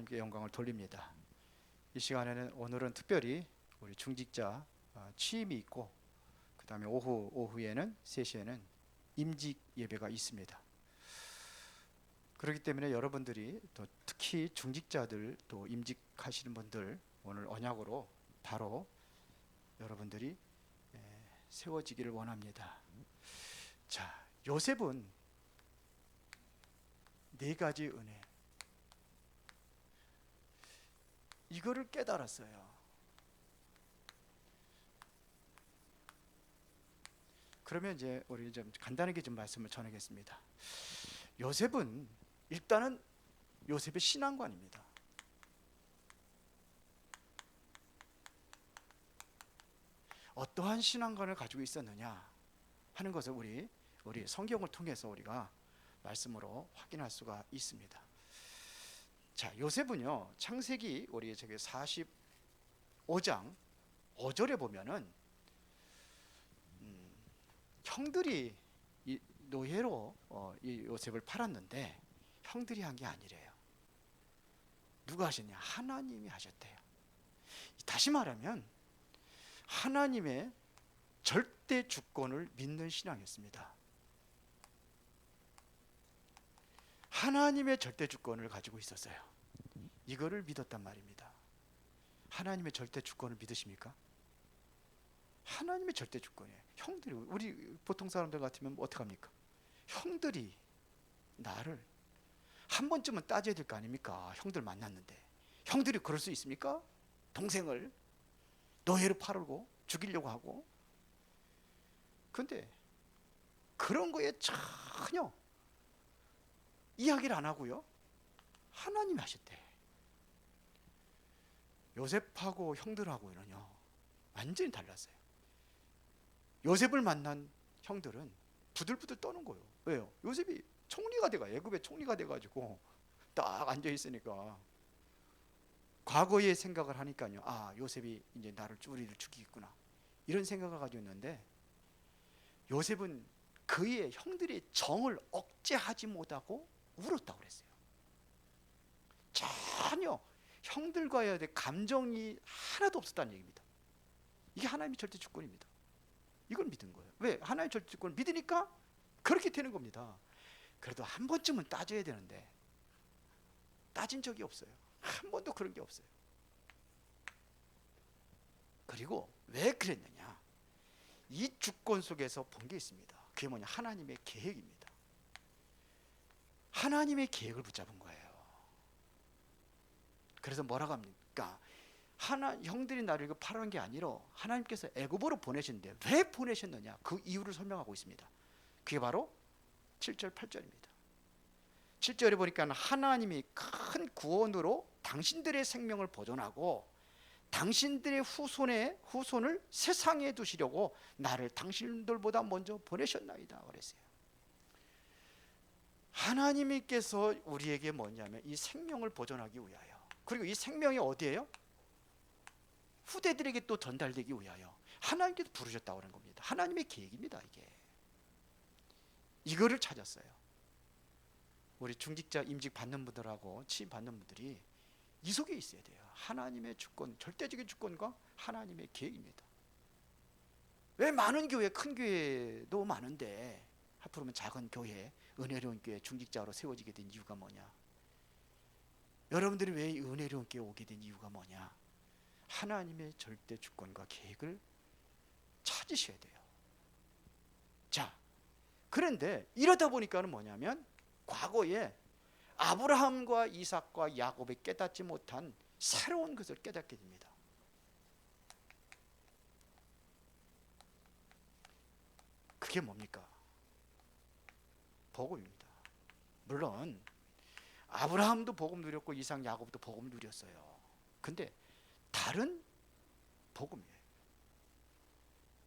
하나님께 영광을 돌립니다. 이 시간에는 오늘은 특별히 우리 중직자 취임이 있고, 그 다음에 오후에는 3시에는 임직 예배가 있습니다. 그렇기 때문에 여러분들이 또 특히 중직자들 또 임직하시는 분들 오늘 언약으로 바로 여러분들이 세워지기를 원합니다. 자, 요셉은 4가지 은혜, 이거를 깨달았어요. 그러면 이제 우리 좀 간단하게 좀 말씀을 전하겠습니다. 요셉은 일단은 요셉의 신앙관입니다. 어떠한 신앙관을 가지고 있었느냐 하는 것을 우리 성경을 통해서 우리가 말씀으로 확인할 수가 있습니다. 자, 요셉은요, 창세기 우리 저기 45장 5절에 보면은 형들이 이 노예로 이 요셉을 팔았는데 형들이 한 게 아니래요. 누가 하셨냐? 하나님이 하셨대요. 다시 말하면 하나님의 절대 주권을 믿는 신앙이었습니다. 하나님의 절대 주권을 가지고 있었어요. 이거를 믿었단 말입니다. 하나님의 절대 주권을 믿으십니까? 하나님의 절대 주권이에요. 형들이, 우리 보통 사람들 같으면 어떡합니까? 형들이 나를 한 번쯤은 따져야 될 거 아닙니까? 형들 만났는데 형들이 그럴 수 있습니까? 동생을 노예로 팔고 죽이려고 하고. 근데 그런 거에 전혀 이야기를 안 하고요, 하나님이 하셨대. 요셉하고 형들하고는요 완전히 달랐어요. 요셉을 만난 형들은 부들부들 떠는 거예요. 왜요? 요셉이 총리가 돼가, 애굽의 총리가 돼가지고 딱 앉아 있으니까 과거의 생각을 하니까요, 아, 요셉이 이제 우리를 죽이겠구나, 이런 생각을 가지고 있는데, 요셉은 그의 형들의 정을 억제하지 못하고 울었다고 그랬어요. 전혀 형들과의 감정이 하나도 없었다는 얘기입니다. 이게 하나님의 절대 주권입니다. 이걸 믿은 거예요. 왜? 하나님의 절대 주권을 믿으니까 그렇게 되는 겁니다. 그래도 한 번쯤은 따져야 되는데 따진 적이 없어요. 한 번도 그런 게 없어요. 그리고 왜 그랬느냐? 이 주권 속에서 본 게 있습니다. 그게 뭐냐? 하나님의 계획입니다. 하나님의 계획을 붙잡은 거예요. 그래서 뭐라고 합니까? 형들이 나를 팔아온 게 아니라 하나님께서 애굽으로 보내셨는데 왜 보내셨느냐? 그 이유를 설명하고 있습니다. 그게 바로 7절 8절입니다. 7절에 보니까 하나님이 큰 구원으로 당신들의 생명을 보존하고 당신들의 후손을 세상에 두시려고 나를 당신들보다 먼저 보내셨나이다 그랬어요. 하나님께서 우리에게 뭐냐면 이 생명을 보존하기 위하여, 그리고 이 생명이 어디예요? 후대들에게 또 전달되기 위하여 하나님께서 부르셨다고 하는 겁니다. 하나님의 계획입니다. 이거를 찾았어요. 우리 중직자 임직 받는 분들하고 취임 받는 분들이 이 속에 있어야 돼요. 하나님의 주권, 절대적인 주권과 하나님의 계획입니다. 왜 많은 교회, 큰 교회도 많은데 하필이면 작은 교회, 은혜로운 교회 중직자로 세워지게 된 이유가 뭐냐? 여러분들이 왜 은혜로운 교회 오게 된 이유가 뭐냐? 하나님의 절대 주권과 계획을 찾으셔야 돼요. 자, 그런데 이러다 보니까는 뭐냐면 과거에 아브라함과 이삭과 야곱이 깨닫지 못한 새로운 것을 깨닫게 됩니다. 그게 뭡니까? 복음입니다. 물론 아브라함도 복음 누렸고 이삭, 야곱도 복음 누렸어요. 근데 다른 복음이에요.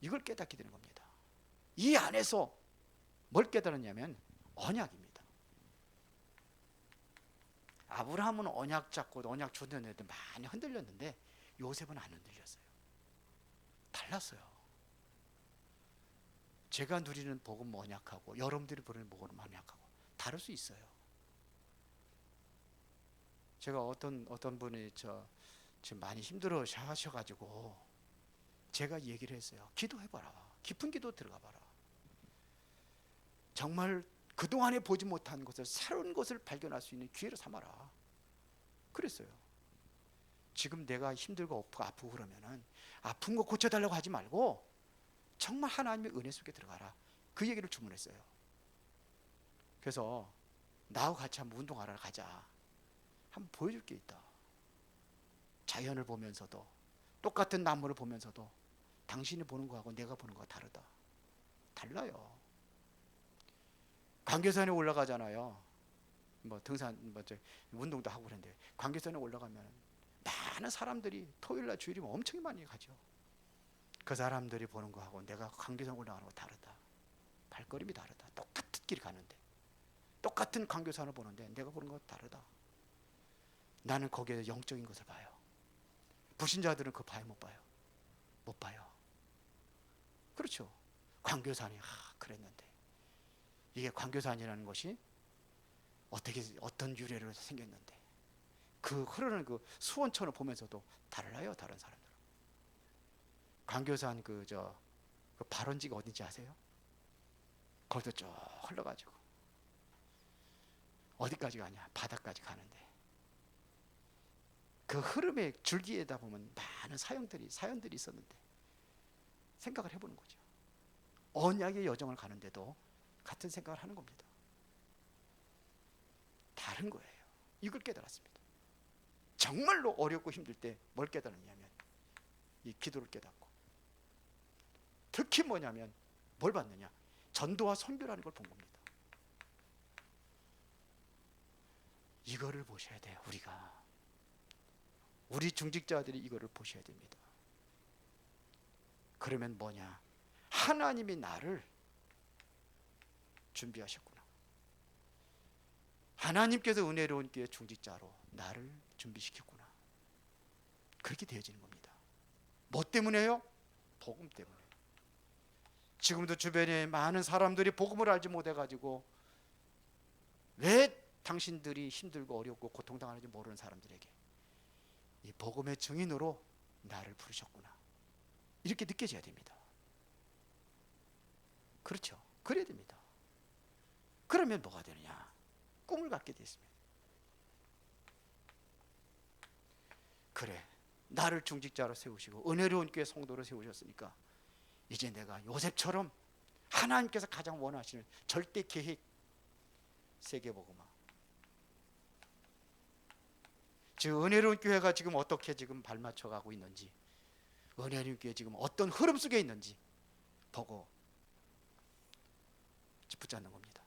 이걸 깨닫게 되는 겁니다. 이 안에서 뭘 깨달았냐면 언약입니다. 아브라함은 언약 잡고 언약 줬는데 많이 흔들렸는데 요셉은 안 흔들렸어요. 달랐어요. 제가 누리는 복음 언약하고 여러분들이 부르는 복음 언약하고 다를 수 있어요. 제가 어떤 분이 지금 많이 힘들어 하셔가지고 제가 얘기를 했어요. 기도해봐라. 깊은 기도 들어가봐라. 정말 그동안에 보지 못한 것을, 새로운 것을 발견할 수 있는 기회를 삼아라. 그랬어요. 지금 내가 힘들고 아프고 그러면은 아픈 거 고쳐달라고 하지 말고 정말 하나님의 은혜 속에 들어가라. 그 얘기를 주문했어요. 그래서 나하고 같이 한번 운동하러 가자. 한번 보여줄 게 있다. 자연을 보면서도, 똑같은 나무를 보면서도 당신이 보는 거하고 내가 보는 거가 다르다. 달라요. 광교산에 올라가잖아요. 뭐 등산, 운동도 하고 그랬는데 광교산에 올라가면 많은 사람들이 토요일날 주일이면 엄청 많이 가죠. 그 사람들이 보는 거하고 내가 광교산 올라가는 거 다르다. 발걸음이 다르다. 똑같은 길 가는데, 똑같은 광교산을 보는데 내가 보는 거 다르다. 나는 거기에 영적인 것을 봐요. 불신자들은 그거 봐요, 못 봐요? 못 봐요. 그렇죠. 광교산이 그랬는데 이게 광교산이라는 것이 어떤 유래로 생겼는데 그 흐르는 그 수원천을 보면서도 달라요, 다른 사람들은. 광교산 그 발원지가 어딘지 아세요? 거기서 쭉 흘러가지고 어디까지 가냐? 바다까지 가는데 그 흐름의 줄기에다 보면 많은 사연들이 있었는데 생각을 해보는 거죠. 언약의 여정을 가는데도 같은 생각을 하는 겁니다. 다른 거예요. 이걸 깨달았습니다. 정말로 어렵고 힘들 때 뭘 깨달았냐면 이 기도를 깨닫고, 특히 뭐냐면 뭘 봤느냐? 전도와 선교라는 걸 본 겁니다. 이거를 보셔야 돼요. 우리 중직자들이 이거를 보셔야 됩니다. 그러면 뭐냐? 하나님이 나를 준비하셨구나. 하나님께서 은혜로운 교회 중직자로 나를 준비시켰구나. 그렇게 되어지는 겁니다. 뭐 때문에요? 복음 때문에. 지금도 주변에 많은 사람들이 복음을 알지 못해가지고 왜 당신들이 힘들고 어렵고 고통당하는지 모르는 사람들에게 이 복음의 증인으로 나를 부르셨구나. 이렇게 느껴져야 됩니다. 그렇죠. 그래야 됩니다. 그러면 뭐가 되느냐? 꿈을 갖게 됐습니다. 그래, 나를 중직자로 세우시고 은혜로운 교회 성도로 세우셨으니까 이제 내가 요셉처럼 하나님께서 가장 원하시는 절대 계획 세계복음화, 즉 은혜로운 교회가 지금 어떻게 지금 발맞춰 가고 있는지, 은혜로운 교회 지금 어떤 흐름 속에 있는지 보고 붙잡는 겁니다.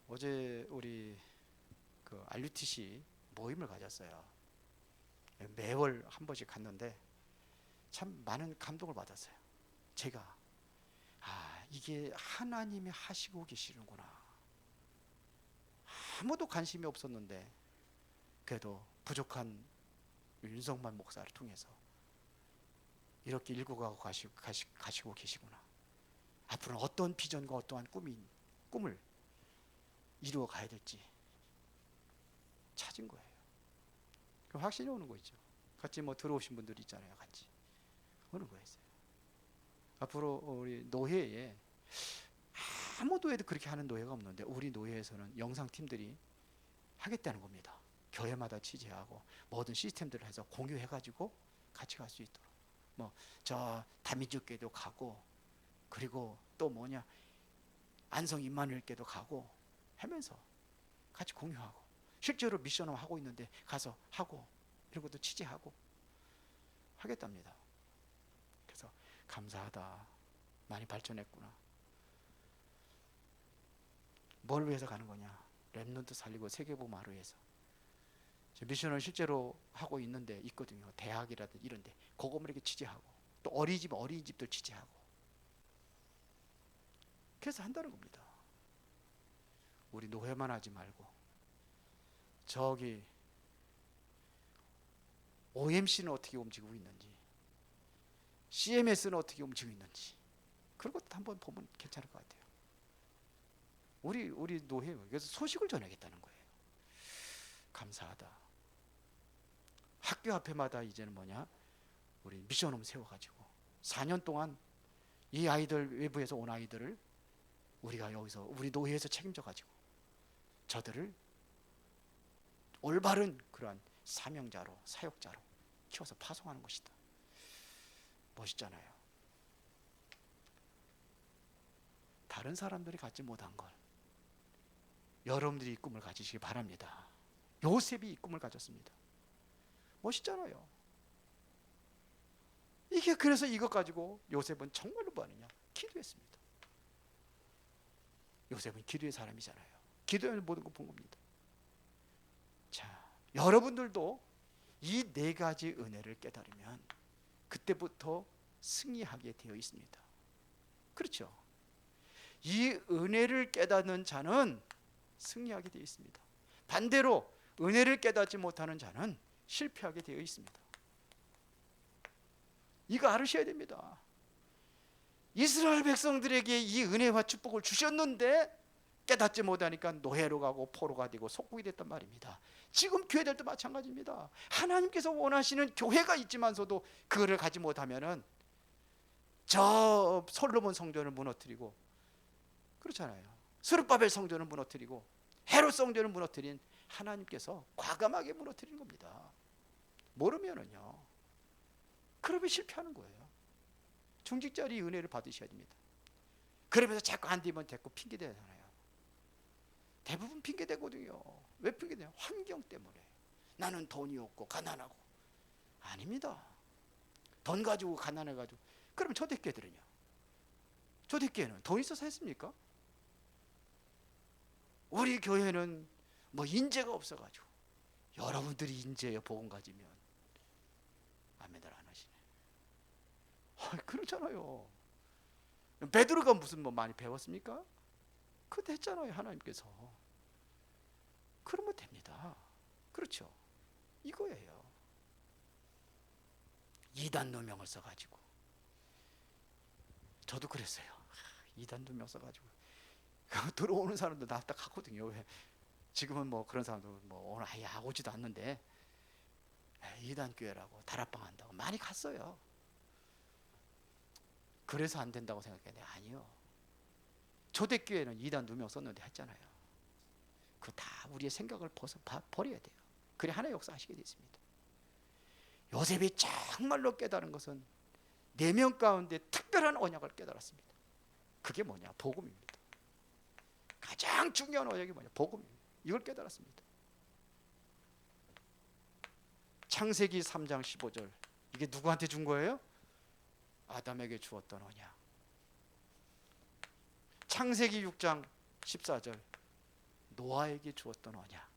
어제 우리 그 RUTC 모임을 가졌어요. 매월 한 번씩 갔는데 참 많은 감동을 받았어요. 제가 이게 하나님이 하시고 계시는구나. 아무도 관심이 없었는데 그래도 부족한 윤성만 목사를 통해서 이렇게 일구가고 가시고 계시구나. 앞으로는 어떤 비전과 어떠한 꿈을 이루어 가야 될지 찾은 거예요. 그럼 확신이 오는 거 있죠. 같이 들어오신 분들이 있잖아요. 같이 오는 거였어요. 앞으로 우리 노회에 아무 노회도 그렇게 하는 노회가 없는데 우리 노회에서는 영상팀들이 하겠다는 겁니다. 교회마다 취재하고 모든 시스템들을 해서 공유해가지고 같이 갈 수 있도록 저 다민족교회도 가고, 그리고 또 안성 임마누엘교회도 가고 하면서 같이 공유하고, 실제로 미션을 하고 있는데 가서 하고 이런 것도 취재하고 하겠답니다. 그래서 감사하다. 많이 발전했구나. 뭘 위해서 가는 거냐? 렘넌트 살리고 세계복음 하루 위해서. 미션을 실제로 하고 있거든요. 대학이라든지 이런데 그것만 이렇게 취재하고, 또 어린이집들 취재하고, 그래서 한다는 겁니다. 우리 노회만 하지 말고 저기 OMC는 어떻게 움직이고 있는지, CMS는 어떻게 움직이고 있는지 그런 것도 한번 보면 괜찮을 것 같아요. 우리 노회, 그래서 소식을 전하겠다는 거예요. 감사하다. 학교 앞에마다 이제는 우리 미션홈 세워가지고 4년 동안 이 아이들, 외부에서 온 아이들을 우리가 여기서 우리 노회에서 책임져가지고 저들을 올바른 그러한 사명자로, 사역자로 키워서 파송하는 것이다. 멋있잖아요. 다른 사람들이 갖지 못한 걸 여러분들이 이 꿈을 가지시기 바랍니다. 요셉이 이 꿈을 가졌습니다. 멋있잖아요. 이게 그래서 이것 가지고 요셉은 정말로 뭐 하느냐? 기도했습니다. 요셉은 기도의 사람이잖아요. 기도에 모든 걸 본 겁니다. 자, 여러분들도 이 네 가지 은혜를 깨달으면 그때부터 승리하게 되어 있습니다. 그렇죠? 이 은혜를 깨닫는 자는 승리하게 되어 있습니다. 반대로 은혜를 깨닫지 못하는 자는 실패하게 되어 있습니다. 이거 알으셔야 됩니다. 이스라엘 백성들에게 이 은혜와 축복을 주셨는데 깨닫지 못하니까 노예로 가고 포로가 되고 속국이 됐단 말입니다. 지금 교회들도 마찬가지입니다. 하나님께서 원하시는 교회가 있지만서도 그거를 가지 못하면은 저 솔로몬 성전을 무너뜨리고, 그렇잖아요. 스룹바벨 성전을 무너뜨리고 헤롯 성전을 무너뜨린 하나님께서 과감하게 무너뜨리는 겁니다. 모르면은요, 그러면 실패하는 거예요. 중직자리 은혜를 받으셔야 됩니다. 그러면서 자꾸 안 되면 됐고 핑계 대잖아요. 대부분 핑계 대거든요. 왜 핑계 대요? 환경 때문에. 나는 돈이 없고 가난하고. 아닙니다. 돈 가지고 가난해가지고. 그럼 초대교회들은요? 초대교회는 돈 있어서 했습니까? 우리 교회는 뭐 인재가 없어가지고. 여러분들이 인재예요. 복음 가지면. 아멘들 안 하시네. 그렇잖아요. 베드로가 무슨 많이 배웠습니까? 그거 했잖아요. 하나님께서. 그러면 됩니다. 그렇죠? 이거예요. 이단 누명을 써가지고. 저도 그랬어요. 이단 누명 써가지고 들어오는 사람도 나 딱 하거든요. 왜? 지금은 그런 사람도 오늘 아예 오지도 않는데 이단 교회라고 다락방 한다고 많이 갔어요. 그래서 안 된다고 생각했는데 아니요. 초대교회는 이단 누명 썼는데 했잖아요. 그거 다 우리의 생각을 버려야 돼요. 그래 하나의 역사하시게 되었습니다. 요셉이 정말로 깨달은 것은 4명 가운데 특별한 언약을 깨달았습니다. 그게 뭐냐? 복음입니다. 가장 중요한 언약이 뭐냐? 복음입니다. 이걸 깨달았습니다. 창세기 3장 15절, 이게 누구한테 준 거예요? 아담에게 주었던 언약. 창세기 6장 14절, 노아에게 주었던 언약.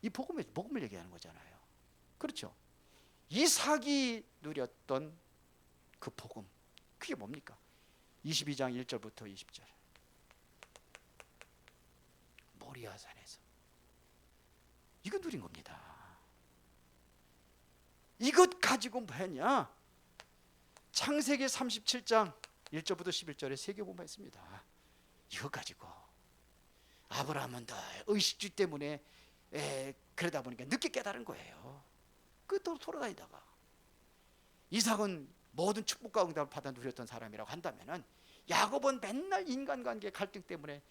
이 복음을 얘기하는 거잖아요. 그렇죠? 이삭이 누렸던 그 복음, 그게 뭡니까? 22장 1절부터 20절, 모리아산에서 이거 누린 겁니다. 이것 가지고 뭐 했냐? 창세기 37장 1절부터 11절에 세계복음이 있습니다. 이거 가지고 아브라함은 더 의식주 때문에 그러다 보니까 늦게 깨달은 거예요. 또 돌아다니다가 이삭은 모든 축복과 응답을 받아 누렸던 사람이라고 한다면은 야곱은 맨날 인간관계 갈등 때문에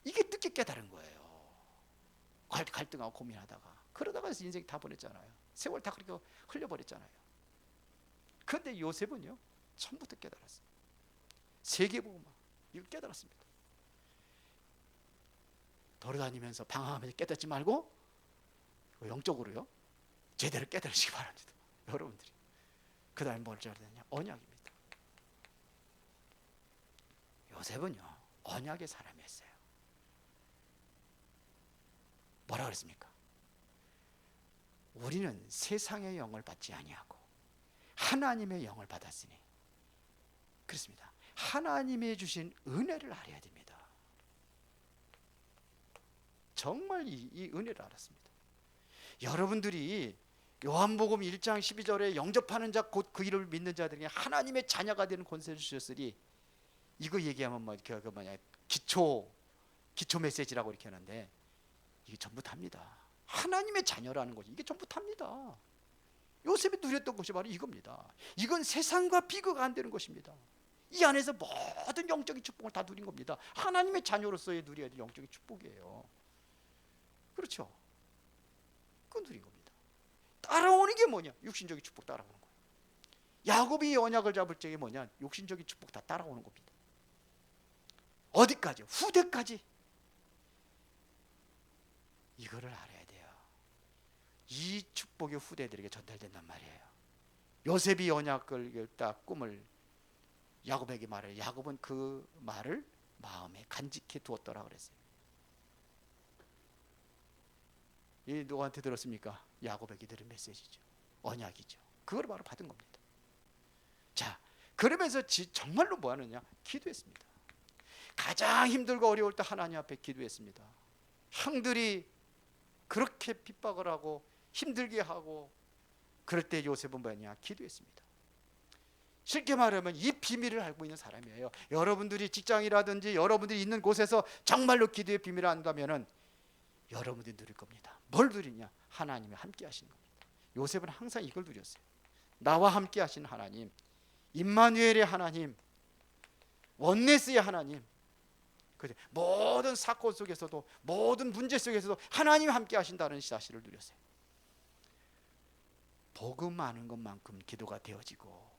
이게 늦게 깨달은 거예요. 갈등하고 고민하다가 그러다가 인생이 다 보냈잖아요. 세월 다 그렇게 흘려버렸잖아요. 그런데 요셉은요, 처음부터 깨달았어요. 세계복음만 이걸 깨달았습니다. 돌아다니면서 방황하면서 깨닫지 말고 영적으로요, 제대로 깨달으시기 바랍니다. 여러분들이. 그 다음에 뭘 줘야 되냐? 언약입니다. 요셉은요, 언약의 사람이었어요. 뭐라 그랬습니까? 우리는 세상의 영을 받지 아니하고 하나님의 영을 받았으니. 그렇습니다. 하나님이 주신 은혜를 알아야 됩니다. 정말 이 은혜를 알았습니다. 여러분들이 요한복음 1장 12절에 영접하는 자 곧 그 이름을 믿는 자들에게 하나님의 자녀가 되는 권세를 주셨으니, 이거 얘기하면 기초 메시지라고 이렇게 하는데 이게 전부 답니다. 하나님의 자녀라는 것이 이게 전부 답니다. 요셉이 누렸던 것이 바로 이겁니다. 이건 세상과 비교가 안 되는 것입니다. 이 안에서 모든 영적인 축복을 다 누린 겁니다. 하나님의 자녀로서의 누려야 될 영적인 축복이에요. 그렇죠? 그건 누린 겁니다. 따라오는 게 뭐냐? 육신적인 축복 따라오는 거예요. 야곱이 언약을 잡을 적에 뭐냐? 육신적인 축복 다 따라오는 겁니다. 어디까지? 후대까지. 이거를 알아야 돼요. 이 축복이 후대들에게 전달된단 말이에요. 요셉이 언약을 딱 꿈을 야곱에게 말해요. 야곱은 그 말을 마음에 간직해 두었더라 그랬어요. 이 누구한테 들었습니까? 야곱에게 들은 메시지죠. 언약이죠. 그걸 바로 받은 겁니다. 자, 그러면서 정말로 뭐 하느냐? 기도했습니다. 가장 힘들고 어려울 때 하나님 앞에 기도했습니다. 형들이 그렇게 핍박을 하고 힘들게 하고 그럴 때 요셉은 뭐냐? 기도했습니다. 쉽게 말하면 이 비밀을 알고 있는 사람이에요. 여러분들이 직장이라든지 여러분들이 있는 곳에서 정말로 기도의 비밀을 안다면은 여러분들이 누릴 겁니다. 뭘 누리냐? 하나님이 함께 하시는 겁니다. 요셉은 항상 이걸 누렸어요. 나와 함께 하시는 하나님, 임마누엘의 하나님, 원네스의 하나님. 모든 사건 속에서도 모든 문제 속에서도 하나님이 함께 하신다는 사실을 누렸어요. 복음 아는 것만큼 기도가 되어지고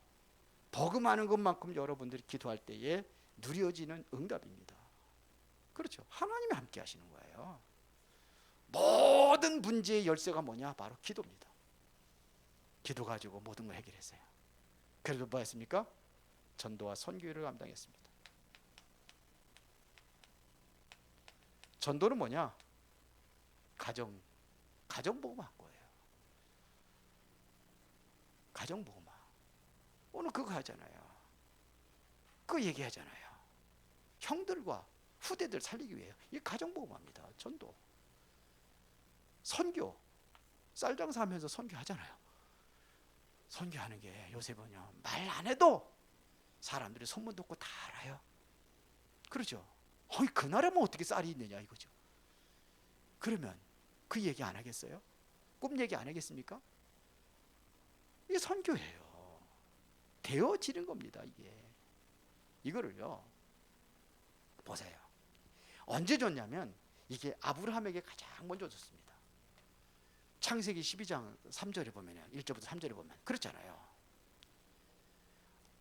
복음 아는 것만큼 여러분들이 기도할 때에 누려지는 응답입니다. 그렇죠? 하나님이 함께 하시는 거예요. 모든 문제의 열쇠가 뭐냐? 바로 기도입니다. 기도 가지고 모든 걸 해결했어요. 그래도 뭐 했습니까? 전도와 선교를 감당했습니다. 전도는 뭐냐? 가정복음한 거예요. 가정복음화. 오늘 그거 하잖아요. 그거 얘기하잖아요. 형들과 후대들 살리기 위해 이 가정복음화입니다. 전도. 선교. 쌀장사하면서 선교하잖아요. 선교하는 게 요셉은요, 말 안 해도 사람들이 소문 듣고 다 알아요. 그렇죠? 그 나라면 어떻게 쌀이 있느냐 이거죠. 그러면 그 얘기 안 하겠어요? 꿈 얘기 안 하겠습니까? 이게 선교예요. 되어지는 겁니다. 이거를요 보세요. 언제 줬냐면 이게 아브라함에게 가장 먼저 줬습니다. 창세기 12장 3절에 보면 1절부터 3절에 보면 그렇잖아요.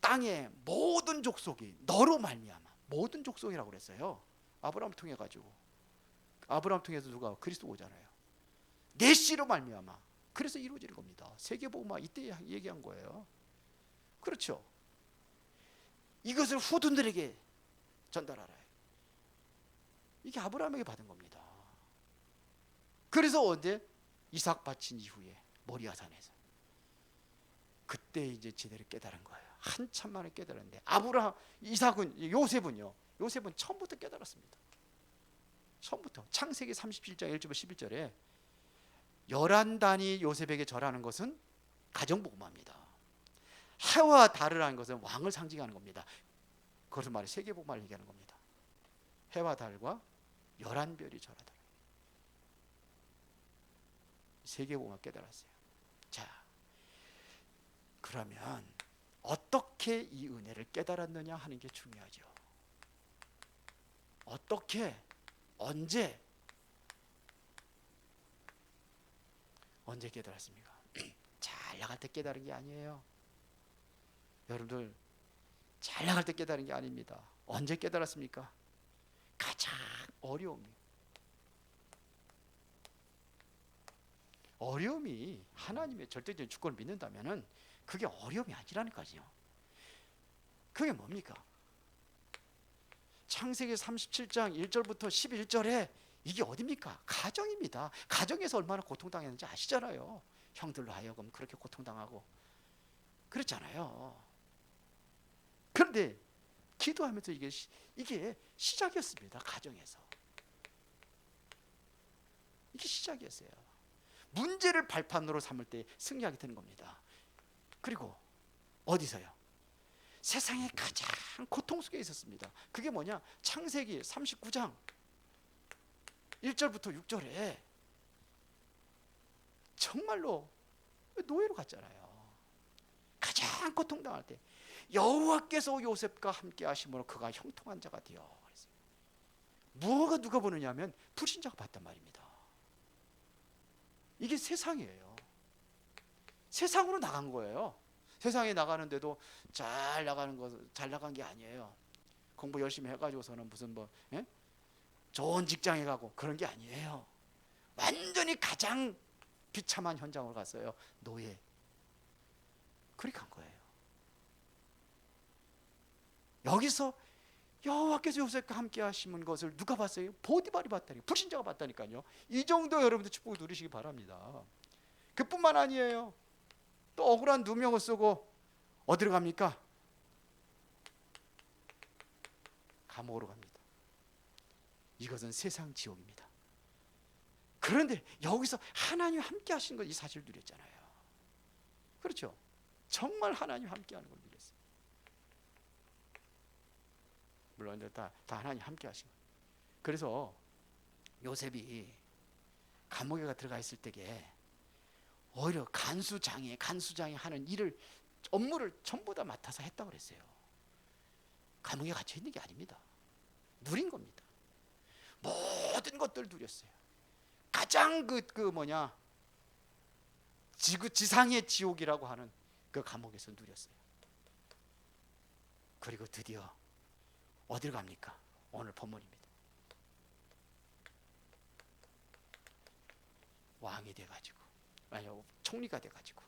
땅의 모든 족속이 너로 말미암아, 모든 족속이라고 그랬어요. 아브라함 통해 가지고, 아브라함 통해서 누가? 그리스도 오잖아요. 내 씨로 말미암아. 그래서 이루어지는 겁니다. 세계복음화 이때 얘기한 거예요. 그렇죠? 이것을 후손들에게 전달하라. 이게 아브라함에게 받은 겁니다. 그래서 언제? 이삭 바친 이후에 모리아산에서 그때 이제 제대로 깨달은 거예요. 한참 만에 깨달았는데 이삭은, 요셉은 처음부터 깨달았습니다. 처음부터. 창세기 37장 1절부터 11절에 11단이 요셉에게 절하는 것은 가정복음화입니다. 해와 달이라는 것은 왕을 상징하는 겁니다. 그것을 말해 세계복음화를 얘기하는 겁니다. 해와 달과 11별이 절하더라. 세계복음화 깨달았어요. 자, 그러면 어떻게 이 은혜를 깨달았느냐 하는 게 중요하죠. 어떻게, 언제 깨달았습니까? 잘 나갈 때 깨달은 게 아니에요. 여러분들 잘 나갈 때 깨달은 게 아닙니다. 언제 깨달았습니까? 가장 어려움이 하나님의 절대적인 주권을 믿는다면은 그게 어려움이 아니라니까요. 그게 뭡니까? 창세기 37장 1절부터 11절에 이게 어디입니까? 가정입니다. 가정에서 얼마나 고통당했는지 아시잖아요. 형들로 하여금 그렇게 고통당하고 그랬잖아요. 그런데 기도하면서 이게 시작이었습니다. 가정에서. 이게 시작이었어요. 문제를 발판으로 삼을 때 승리하게 되는 겁니다. 그리고 어디서요? 세상에 가장 고통 속에 있었습니다. 그게 뭐냐? 창세기 39장 1절부터 6절에 정말로 노예로 갔잖아요. 가장 고통당할 때 여호와께서 요셉과 함께 하심으로 그가 형통한 자가 되어 그랬어요. 무엇가 누가 보느냐면 불신자가 봤단 말입니다. 이게 세상이에요. 세상으로 나간 거예요. 세상에 나가는데도 잘 나간 게 아니에요. 공부 열심히 해가지고서는 무슨 좋은 직장에 가고 그런 게 아니에요. 완전히 가장 비참한 현장으로 갔어요. 노예. 그렇게 간 거예요. 여기서 여호와께서 요셉과 함께 하시는 것을 누가 봤어요? 보디발이 봤다니까. 불신자가 봤다니까요. 이 정도 여러분들 축복을 누리시기 바랍니다. 그뿐만 아니에요. 또 억울한 누명을 쓰고 어디로 갑니까? 감옥으로 갑니다. 이것은 세상 지옥입니다. 그런데 여기서 하나님 함께 하시는 것, 이 사실을 누렸잖아요. 그렇죠? 정말 하나님 함께 하는 걸 누렸어요. 물론 다 하나님 함께 하신 거예요. 그래서 요셉이 감옥에 들어가 있을 때에 오히려 간수장이 하는 일을, 업무를 전부 다 맡아서 했다고 그랬어요. 감옥에 갇혀 있는 게 아닙니다. 누린 겁니다. 모든 것들을 누렸어요. 가장 지상의 지옥이라고 하는 그 감옥에서 누렸어요. 그리고 드디어 어딜 갑니까? 오늘 본문입니다. 왕이 돼가지고, 총리가 돼가지고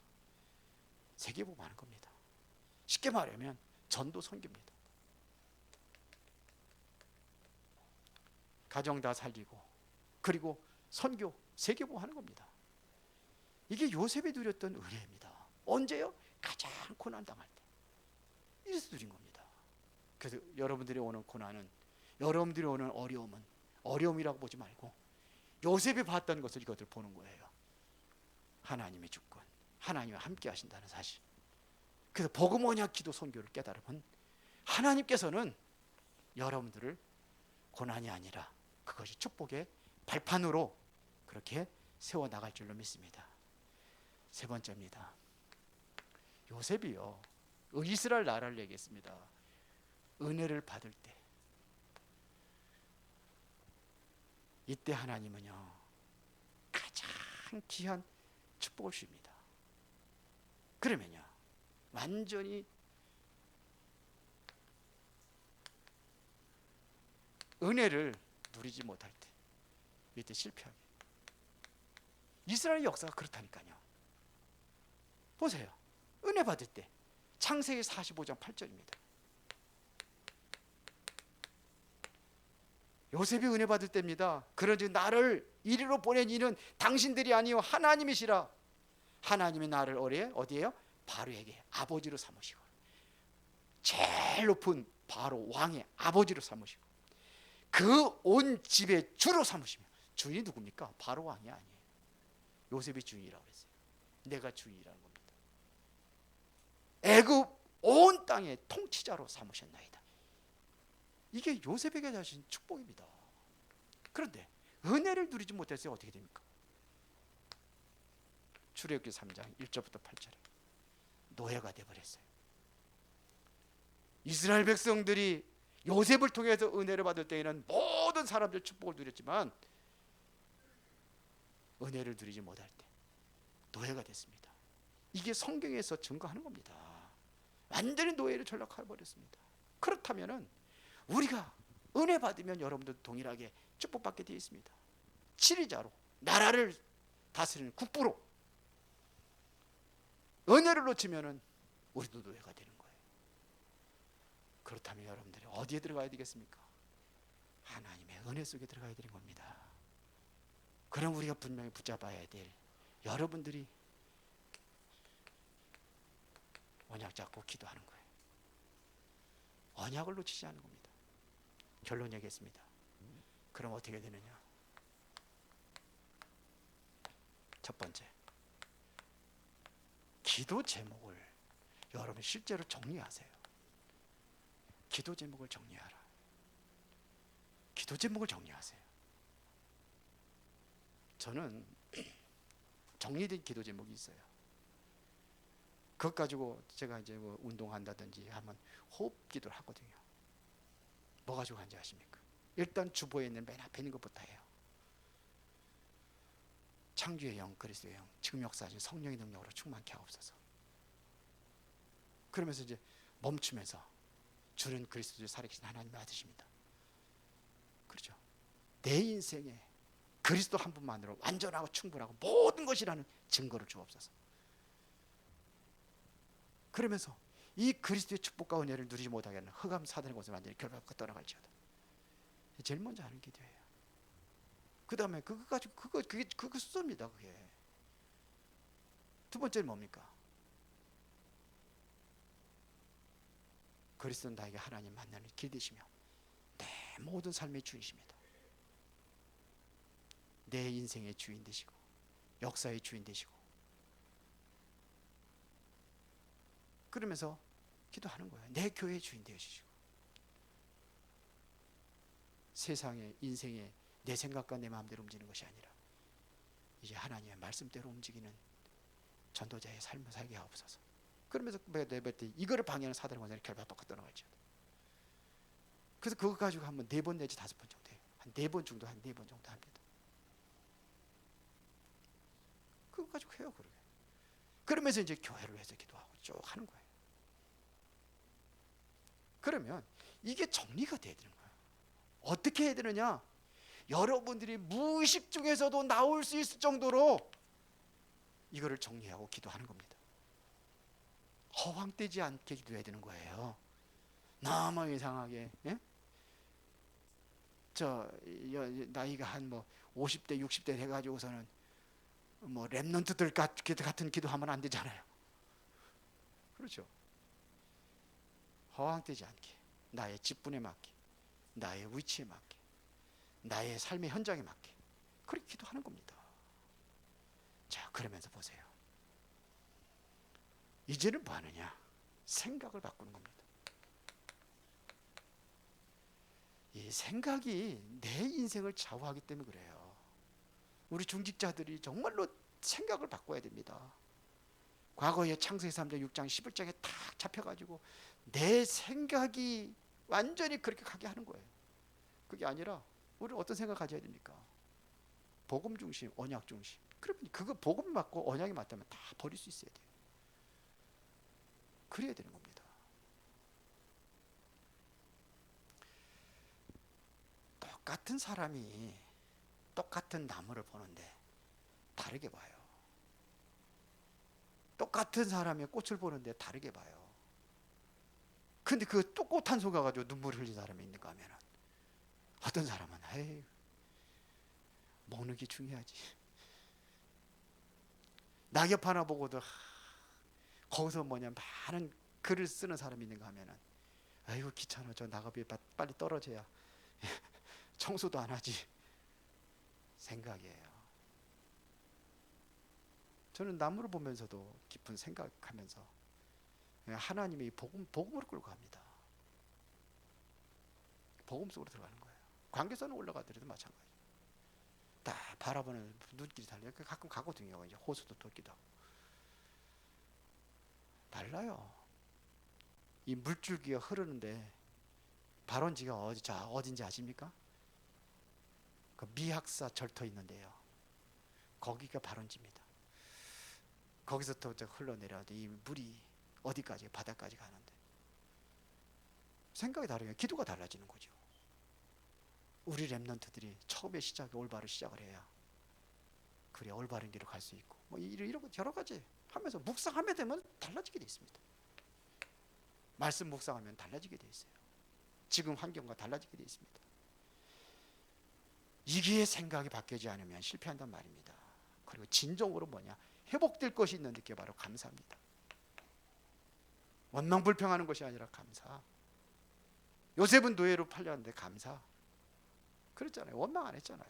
세계복음하는 겁니다. 쉽게 말하면 전도 선교입니다. 가정 다 살리고, 그리고 선교, 세계복음하는 겁니다. 이게 요셉이 누렸던 은혜입니다. 언제요? 가장 고난 당할 때. 이래서 누린 겁니다. 그래서 여러분들이 오는 고난은, 여러분들이 오는 어려움은 어려움이라고 보지 말고 요셉이 봤던 것을 이것을 보는 거예요. 하나님의 주권, 하나님과 함께 하신다는 사실. 그래서 복음 언약 기도 선교를 깨달으면 하나님께서는 여러분들을 고난이 아니라 그것이 축복의 발판으로 그렇게 세워나갈 줄로 믿습니다. 세 번째입니다. 요셉이요, 이스라엘 나라를 얘기했습니다. 은혜를 받을 때, 이때 하나님은요 가장 귀한 축복을 주십니다. 그러면요 완전히 은혜를 누리지 못할 때, 이때 실패하게. 이스라엘 역사가 그렇다니까요. 보세요. 은혜 받을 때 창세기 45장 8절입니다. 요셉이 은혜 받을 때입니다. 그런즉 나를 이리로 보낸 이는 당신들이 아니요 하나님이시라. 하나님이 나를 어디에요? 바로에게 아버지로 삼으시고, 제일 높은 바로 왕의 아버지로 삼으시고, 그 온 집의 주로 삼으시며. 주인이 누굽니까? 바로 왕이 아니에요. 요셉이 주인이라고 했어요. 내가 주인이라는 겁니다. 애굽 온 땅의 통치자로 삼으셨나이다. 이게 요셉에게 주신 축복입니다. 그런데 은혜를 누리지 못했어요. 어떻게 됩니까? 출애굽기 3장 1절부터 8절에 노예가 되어버렸어요. 이스라엘 백성들이 요셉을 통해서 은혜를 받을 때에는 모든 사람들 축복을 누렸지만 은혜를 누리지 못할 때 노예가 됐습니다. 이게 성경에서 증거하는 겁니다. 완전히 노예를 전락해버렸습니다. 그렇다면 우리가 은혜 받으면 여러분들도 동일하게 축복받게 되어 있습니다. 지리자로, 나라를 다스리는 국부로. 은혜를 놓치면 우리도 노예가 되는 거예요. 그렇다면 여러분들이 어디에 들어가야 되겠습니까? 하나님의 은혜 속에 들어가야 되는 겁니다. 그럼 우리가 분명히 붙잡아야 될, 여러분들이 언약 잡고 기도하는 거예요. 언약을 놓치지 않는 겁니다. 결론 얘기했습니다. 그럼 어떻게 되느냐? 첫 번째, 기도 제목을 여러분 실제로 정리하세요. 기도 제목을 정리하라. 기도 제목을 정리하세요. 저는 정리된 기도 제목이 있어요. 그것 가지고 제가 이제 뭐 운동한다든지 하면 호흡 기도를 하거든요. 뭐 가지고 하는지 아십니까? 일단 주보에 있는 맨 앞에 있는 것부터 해요. 창조의 영, 그리스도의 영, 지금 역사하신 성령의 능력으로 충만케 하옵소서. 그러면서 이제 멈추면서 주는 그리스도를 살아계신 하나님의 아들이십니다. 그렇죠? 내 인생에 그리스도 한 분만으로 완전하고 충분하고 모든 것이라는 증거를 주옵소서. 그러면서 이 그리스도의 축복과 은혜를 누리지 못하게 하는 흑암 사단의 곳을 완전히 결박하고 떠나갈지어다. 제일 먼저 하는 기도예요. 그 다음에 그거 가지고 그거 수소입니다. 그게. 두 번째는 뭡니까? 그리스도는 나에게 하나님 만나는 길 되시며 내 모든 삶의 주인이십니다. 내 인생의 주인 되시고 역사의 주인 되시고, 그러면서 기도하는 거예요. 내 교회의 주인 되시고, 세상의 인생의 내 생각과 내 마음대로 움직이는 것이 아니라 이제 하나님의 말씀대로 움직이는 전도자의 삶을 살게 하옵소서. 그러면서 내볼 때 이거를 방해하는 사단의 권세를 결박받고 떠나갈지어다. 그래서 그거 가지고 한번 4번 내지 5번 정도 해요. 한 4번 정도, 한 4번 정도 합니다. 그거 가지고 해요. 그러게. 그러면서 이제 교회를 해서 기도하고 쭉 하는 거예요. 그러면 이게 정리가 돼야 되는 거예요. 어떻게 해야 되느냐? 여러분들이 무의식 중에서도 나올 수 있을 정도로 이거를 정리하고 기도하는 겁니다. 허황되지 않게 기도해야 되는 거예요. 너무 이상하게, 예? 나이가 한 뭐 50대 60대 돼가지고서는 뭐 랩런트들 같은 기도하면 안 되잖아요. 그렇죠? 허황되지 않게, 나의 직분에 맞게, 나의 위치에 맞게, 나의 삶의 현장에 맞게 그렇게 기도하는 겁니다. 자, 그러면서 보세요. 이제는 뭐 하느냐? 생각을 바꾸는 겁니다. 이 생각이 내 인생을 좌우하기 때문에 그래요. 우리 중직자들이 정말로 생각을 바꿔야 됩니다. 과거에 창세기 3장 6장 11장에 탁 잡혀가지고 내 생각이 완전히 그렇게 가게 하는 거예요. 그게 아니라 우리는 어떤 생각 가져야 됩니까? 복음 중심, 언약 중심. 그러면 그거 복음 맞고 언약이 맞다면 다 버릴 수 있어야 돼요. 그래야 되는 겁니다. 똑같은 사람이 똑같은 나무를 보는데 다르게 봐요. 똑같은 사람이 꽃을 보는데 다르게 봐요. 근데 그 또 꽃 한 소 가가지고 눈물을 흘린 사람이 있는가 하면 어떤 사람은 에이, 먹는 게 중요하지. 낙엽 하나 보고도 거기서 뭐냐 많은 글을 쓰는 사람이 있는가 하면은 아이고 귀찮아, 저 낙엽이 빨리 떨어져야 청소도 안 하지. 생각이에요. 저는 나무를 보면서도 깊은 생각하면서 하나님의 복음으로 끌고 갑니다. 복음 속으로 들어가는 거예요. 관계선을 올라가더라도 마찬가지. 다 바라보는 눈길이 달라요. 가끔 가거든요. 이제 호수도 돋기도 하고. 달라요. 이 물줄기가 흐르는데 발원지가 어딘지 아십니까? 그 미학사 절터 있는데요. 거기가 발원지입니다. 거기서부터 흘러내려도 이 물이 어디까지, 바다까지 가는데 생각이 다르게 기도가 달라지는 거죠. 우리 랩런트들이 처음에 올바른 시작을 해야 그래 올바른 길로 갈 수 있고 뭐 이런 여러 가지 하면서 묵상하게 되면 달라지게 돼 있습니다. 말씀 묵상하면 달라지게 돼 있어요. 지금 환경과 달라지게 돼 있습니다. 이게 생각이 바뀌지 않으면 실패한단 말입니다. 그리고 진정으로 뭐냐? 회복될 것이 있는 게 바로 감사합니다. 원망불평하는 것이 아니라 감사. 요셉은 노예로 팔렸는데 감사. 그랬잖아요. 원망 안 했잖아요.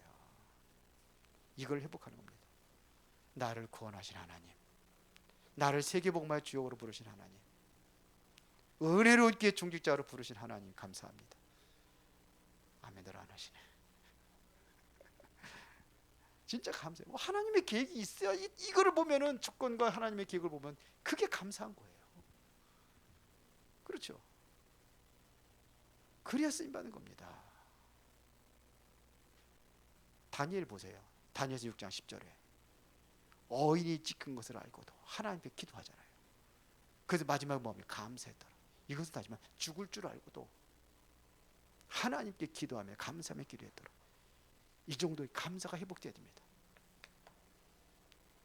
이걸 회복하는 겁니다. 나를 구원하신 하나님, 나를 세계복음화의 주역으로 부르신 하나님, 은혜롭게 중직자로 부르신 하나님 감사합니다. 아멘을 안 하시네. 진짜 감사해요. 하나님의 계획이 있어야 이거를 보면은 주권과 하나님의 계획을 보면 그게 감사한 거예요. 그렇죠. 그래야 쓰임 받는 겁니다. 다니엘 보세요. 다니엘서 6장 10절에 어인이 찍힌 것을 알고도 하나님께 기도하잖아요. 그래서 마지막 뭡니까? 감사했더라. 이것은 하지만 죽을 줄 알고도 하나님께 기도하며 감사하며 기도했더라. 이 정도의 감사가 회복돼야 됩니다.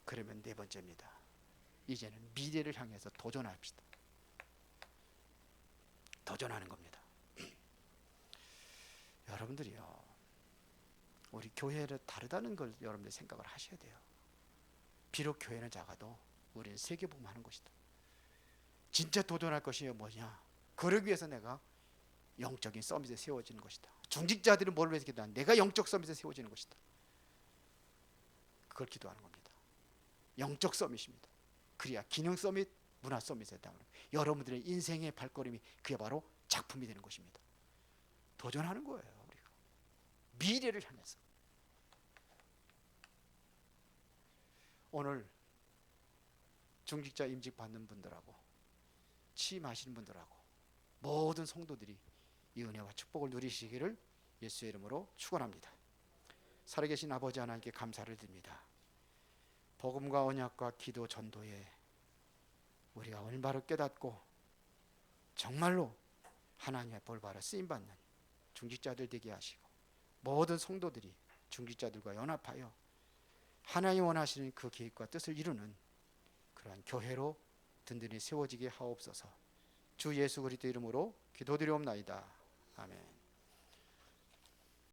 그러면 네 번째입니다. 이제는 미래를 향해서 도전합시다. 도전하는 겁니다. 여러분들이요, 우리 교회는 다르다는 걸 여러분들 생각을 하셔야 돼요. 비록 교회는 작아도 우리는 세계복음하는 것이다. 진짜 도전할 것이 뭐냐? 그러기 위해서 내가 영적인 서밋에 세워지는 것이다. 중직자들은 뭘 위해서 기도하냐? 내가 영적 서밋에 세워지는 것이다. 그걸 기도하는 겁니다. 영적 서밋입니다. 그래야 기능 서밋, 문화 서밋에 해당하는 여러분들의 인생의 발걸음이 그게 바로 작품이 되는 것입니다. 도전하는 거예요. 우리가 미래를 향해서. 오늘 중직자 임직 받는 분들하고 취임하시는 분들하고 모든 성도들이 이 은혜와 축복을 누리시기를 예수의 이름으로 축원합니다. 살아계신 아버지 하나님께 감사를 드립니다. 복음과 언약과 기도 전도에 우리가 올바로 깨닫고 정말로 하나님의 볼바로 쓰임받는 중직자들 되게 하시고 모든 성도들이 중직자들과 연합하여 하나님 원하시는 그 계획과 뜻을 이루는 그러한 교회로 든든히 세워지게 하옵소서. 주 예수 그리스도 이름으로 기도드리옵나이다. 아멘.